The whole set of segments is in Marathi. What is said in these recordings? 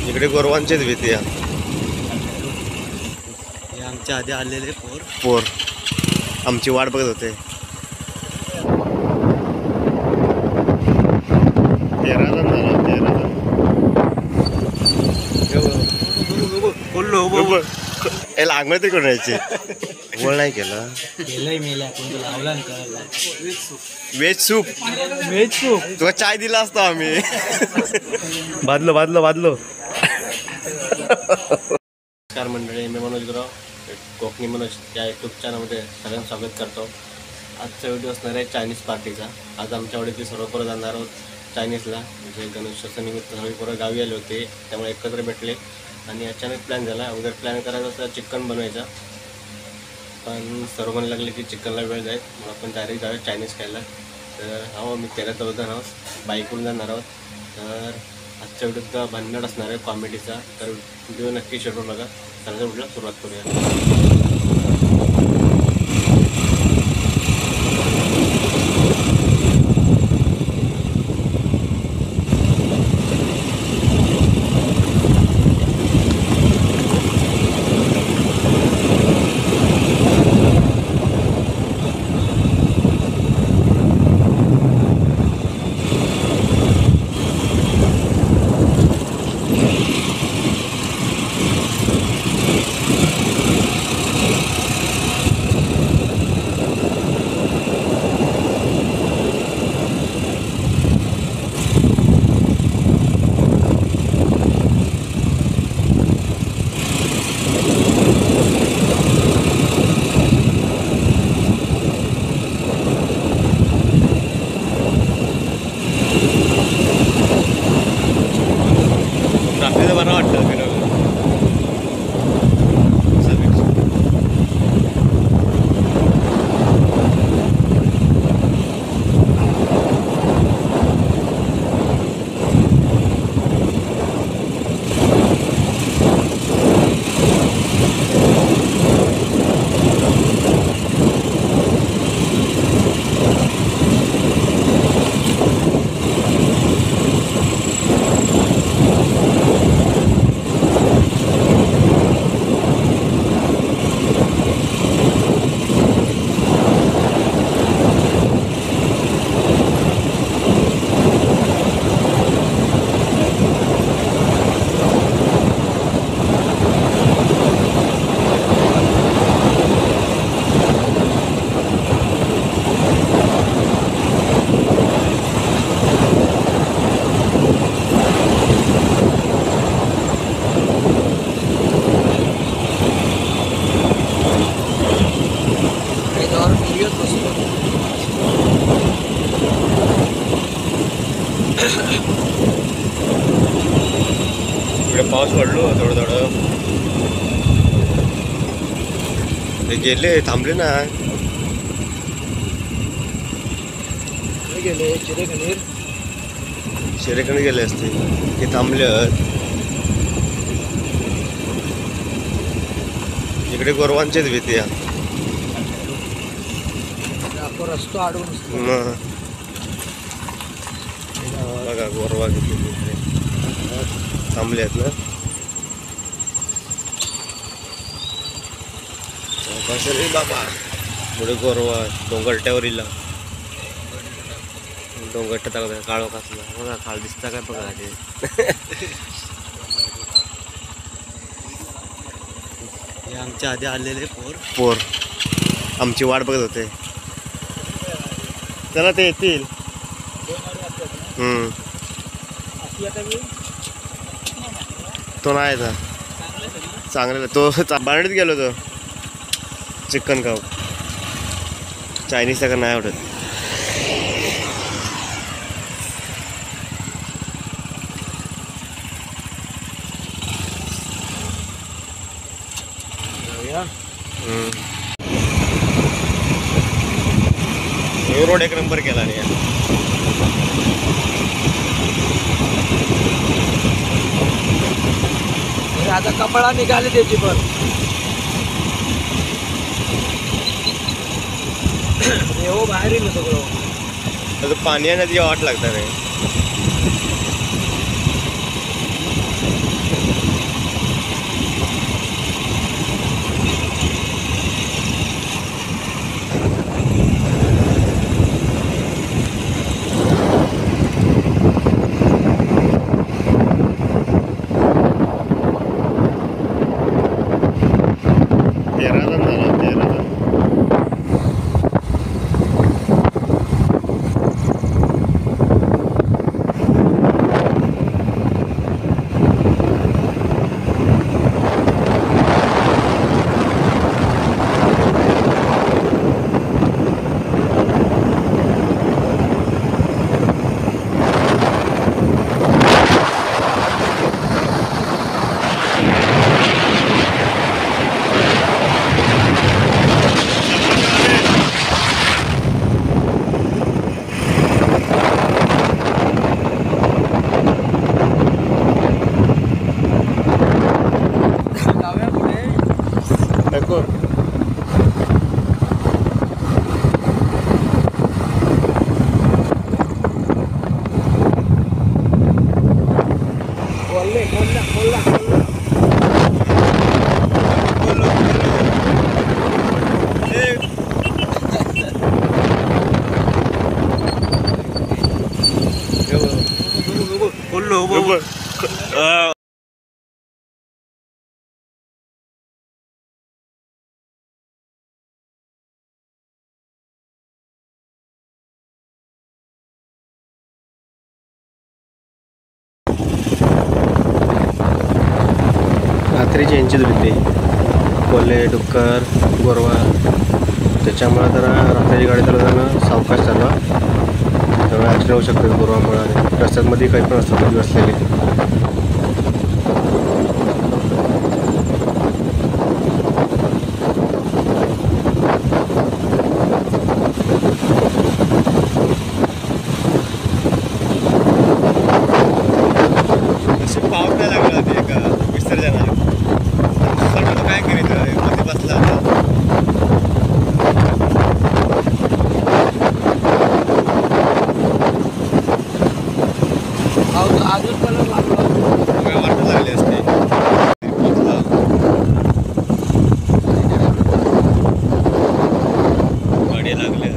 इकडे गोरवांचीच भीती आहे. हे आमच्या आधी आलेले पोर आमची वाट बघत होते. 13 जण झाला. 13 जण याला आंघोळ कोण राहायचे. गोळ नाही केला. वेज सूप तुला चाय दिला असता आम्ही. बादलो. नमस्कार मंडळी, मी मनोज गुराव, कोकणी मनोज या यूट्यूब चॅनलमध्ये सगळ्यांचं स्वागत करतो. आजचा व्हिडिओ असणार आहे चायनीज पार्टीचा. आज आमच्या आवडीचे सर्व पोरं जाणार आहोत चायनीजला. म्हणजे गणेशोत्सवानिमित्त सर्व पोरं गावी आले होते, त्यामुळे एकत्र भेटले आणि अचानक प्लॅन झाला. अगोदर प्लॅन करायचा होता चिकन बनवायचा, पण सर्व म्हणू लागले की चिकनला वेळ जाईल, मग आपण डायरेक्ट जाऊया चायनीज खायला. तर हो, मी 13 जण आहोत, बाईकवरून जाणार आहोत. तर आजच्या व्हिडिओचा भन्नाट असणार आहे कॉमेडीचा, तर व्हिडिओ नक्की शेअर करू बघा. चला व्हिडिओला सुरुवात करूया. आपल्याला बरं वाटतं फिरायला. इकडे पाऊस पडलो थोडं. ते गेले, थांबले ना. गेले शिरेकडे गेले असते, ते थांबले. इकडे गोरवांचीच भीती आहे. रस्तो अडवून बघा गोरवा किती थांबले आहेत ना. रे बाबा, पुढे गोरवा डोंगरट्यावर इला. डोंगरट्या टाकत काळो काचला बघा, खाल दिसता काय बघा. हे आमच्या आधी आलेले पोर आमची वाट बघत होते. चला ते येतील. तो नाही था चांगला, तो बाणडीत गेलो तो चिकन खाऊ. चायनीज सगळं नाही आवडत. रोड एक नंबर केला नाही. आता कपडा निघाले त्याची पण. हो बाहेर येईल सगळं. पाणी येण्याची वाट लागणार आहे. रात्रीची यांची वृत्ती कोल्हे डुक्कर गोरवा त्याच्यामुळे जरा रात्रीची गाडी चालवताना सावकाश चालवा त्यामुळे ॲक्सिडेंट होऊ शकतात गोरवामुळे आणि रस्त्यांमध्ये काही पण असतात मध्ये बसलेले काय करीत मध्ये बसला अजून कलर लागला वाटत लागली असते गाडी लागली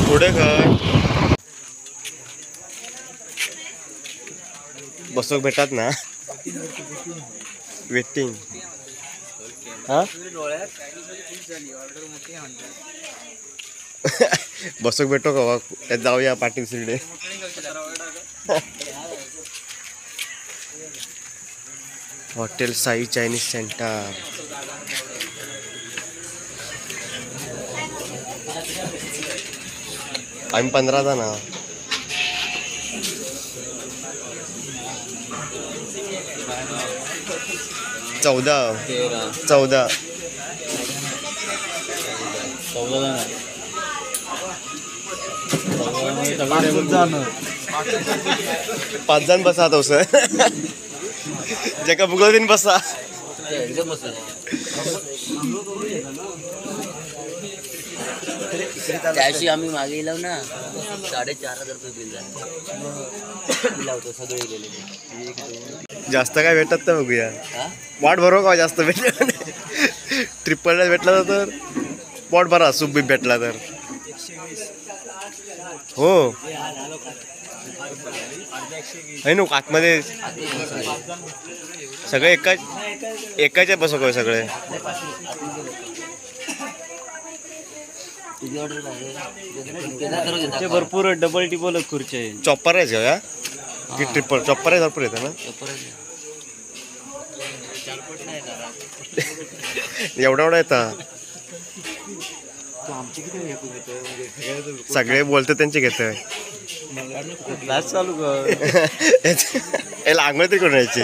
पुढे काय बसोक भेटतात ना वेटिंग हा बसोक भेटो का त्यात जाऊया Patil Shirde hotel Sai Chinese centre आम्ही 15 जण आहोत. चौदा 5 जण बसा तो सर जगा बुगल बसा त्याशी आम्ही मागे गेलो ना 4,500 रुपये बिल झालं लावतो सगळे गेले जास्त काय भेटत तर बघूया वाट भरो का जास्त भेटलं ट्रिपलला भेटला तर पोट भरा सूप बी भेटला तर हो आहे ना आतमध्ये सगळे एकाच्या बसव सगळे भरपूर डबल टिबल खुर्ची आहे चॉपर आहे का की ट्रिपल चॉपर आहे भरपूर येतं ना एवढा येतात सगळे बोलते त्यांचे घेत क्लास चालू कर याला आंघोळ तरी करून यायची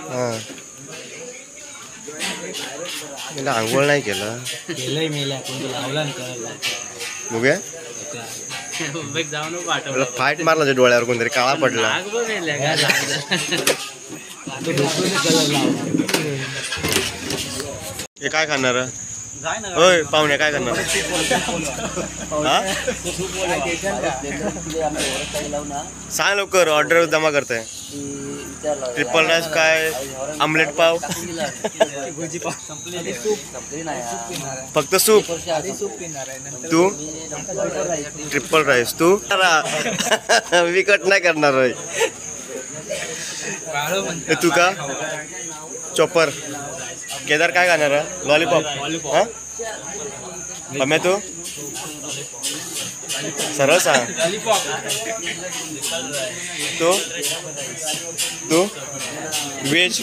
हा मला आंघोळ नाही केलं बघूया फाईट मारला डोळ्यावर कोणतरी काळा पडला हे काय खाणार होय पाहुणे काय करणार सांग लवकर ऑर्डर जमा करताय ट्रिपल राईस काय आमलेट पाव फक्त सूप तू ट्रिपल राईस तू विकट नाही करणार तू का चॉपर केदार काय खाणार लॉलीपॉप हा मम्मी तू सरळ सांग तू तू व्हेज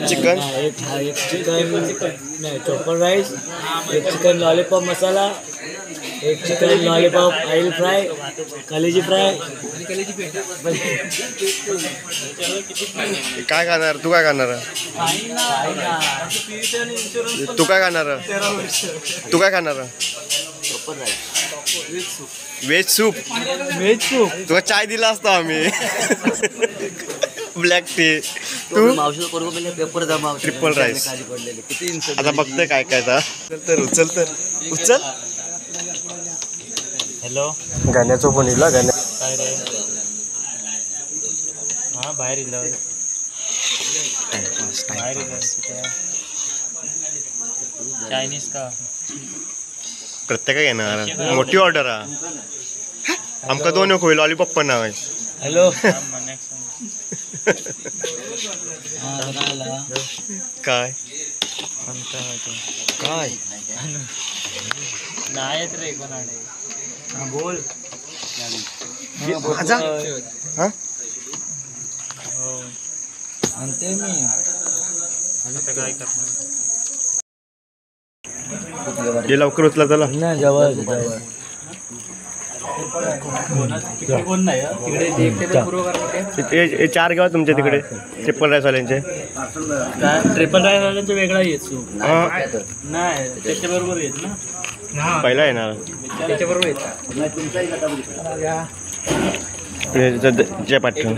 चिकन चॉपर राइस एक चिकन लॉलीपॉप मसाला एक चिकन लॉलीपॉप ऑयल फ्राय कलेजी फ्राय काय खाणार तू काय खाणार तू काय खाणार तू काय खाणार व्हेज सूप तुला चाय दिला असता आम्ही ब्लॅक टी तू मावशीला पोरगं पहिले पेपर जमा ट्रिपल राईस. खाली पडलेले किती insult आता बघतोय काय काय आता. तर उचल हॅलो गाण्याचं पण येईल गाण्या काय रे हा बाहेर इलं बाहेर इलं चायनीज का प्रत्येक घेणार मोठी ऑर्डर हा आमका 2 होईल लॉलीपॉप पण नाव आहे. हॅलो काय काय नाही रे कोणाडे बोल माझा हा म्हणते मी आता काय करणार हे लवकर उचला चला. ना जवळ कोण नाही हे 4 घेवा तुमच्या तिकडे ट्रिपल राईस वाल्यांचे. ट्रिपल राईस वाल्यांचा वेगळा येतो हा नाही त्याच्याबरोबर येत ना पहिला येणार त्याच्याबरोबर येत जे पाठवून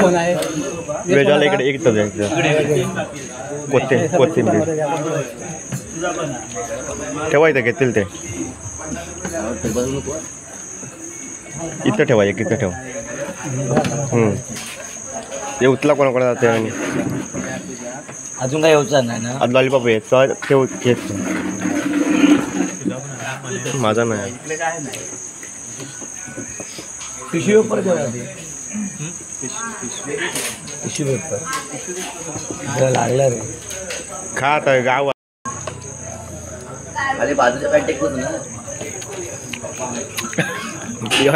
कोण आहे वेजाला इकडे एक तर कोथिंबीर ठेवा इथं घेतील ते इथं ठेवा एक इथं ठेवा. हे उचला कोणाकडे जाते आणि अजून काय होतं नाही ना आज लॉलीपॉप येत ठेव घेत माझा नाही पिशवी पेपर पिशवी पेपर लागला रे खा आता गाव खाली बाजूच्या पॅट टेकून ना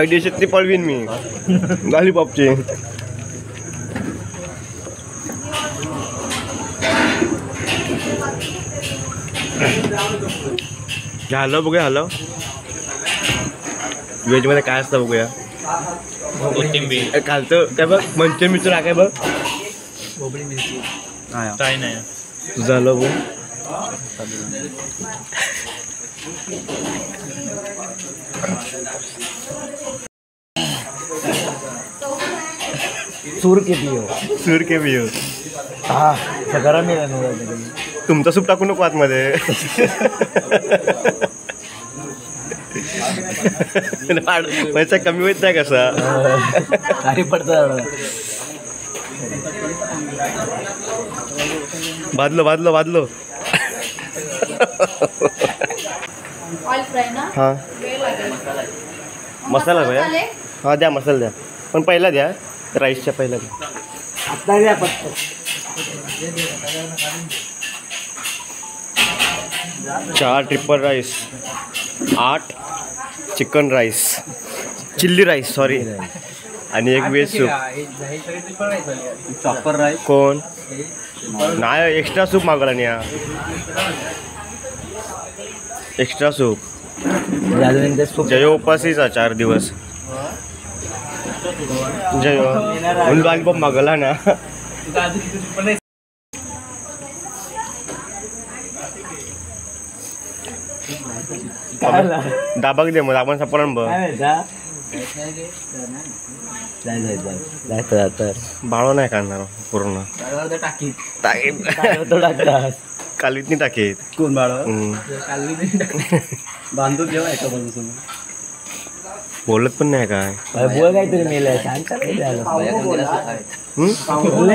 डिशेतली पळवीन मी लॉलीपॉपची. हॅलो बघूया हॅलो व्हेजमध्ये काय असतं बघूया. कोथिंबीर खालचं काय बघ मंचुरियन मिसळ काय बघ खोबरी मिरची काय नाही तुझं हॅलो बघ सूर किती हो सूर के भी हो. हा सगळा मिळाला तुमचं सूप टाकू नको आतमध्ये. पैसा कमी होत नाही कसा काही पडतं भाजलो ऑइल फ्राय ना हा वेळ लागेल मसाला भैया चालेल? हा द्या मसाला द्या पण पहिला द्या राईसच्या पहिला द्या. आता द्या पटकन 4 triple rice 8 chicken rice chilli rice sorry आणि एक व्हेज सूप. चॉपर राईस कोण नाही एक्स्ट्रा सूप मागवला नाही हा एक्स्ट्रा सूप. जयो उपासीचा 4 दिवस जयो म्हणून लॉलीपॉप मागवला ना. दाबाक दे मग आपण सापडा बघ बाळो नाही काढणार पूर्ण कालीत टाकेत कोण बाळ बांधून जेव्हा एका बाजून बोलत पण नाही काय बोल काहीतरी मेलं शांत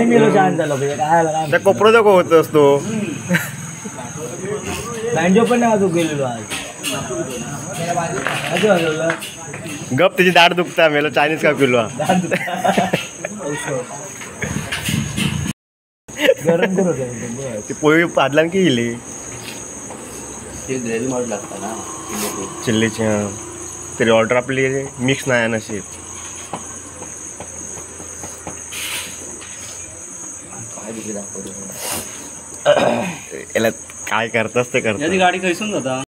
मेलो शांत झालं काय त्या कोपरा दाखव होत असतो. बँजो पण नाही वाजू गेलेलो आज गप त्याची दाढ दुखता मेलो चायनीज का पिलो गरम करत ती पोळी पाडला की गेली ते ग्रेव्ही मारून लागतं ना चिल्लीची. तरी ऑर्डर आपली मिक्स नाही नशीब. काय दिली दाखवतो याला काय करतास ते करतात. गाडी कैसून जाता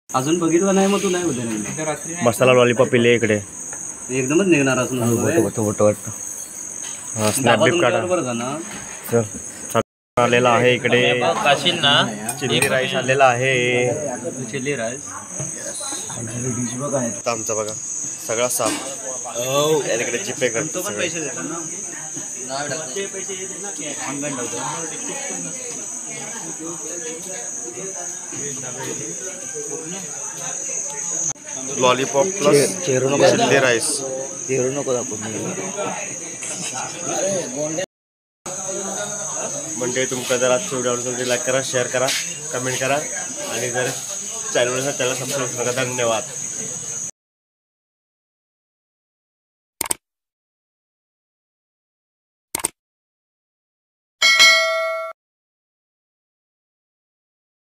अजून बघितलं नाही मग तू नाही होते मसाला लॉलीपॉप पिले इकडे एकदमच निघणार असून स्नॅपडीप काढा बरं ना चल आलेला आहे इकडे काशील ना चिल्ली राईस आलेला आहे. चिल्ली राईस आता आमचा बघा सगळा साफ इकडे चिपे करतो सगळे. Lollipop plus chilli rice. चेहरा नको दाखवून म्हणजे तुमका जर आजचा व्हिडिओ आवडला लाईक करा, शेअर करा, कमेंट करा आणि जर चॅनल त्याला सबस्क्राईब करा. धन्यवाद.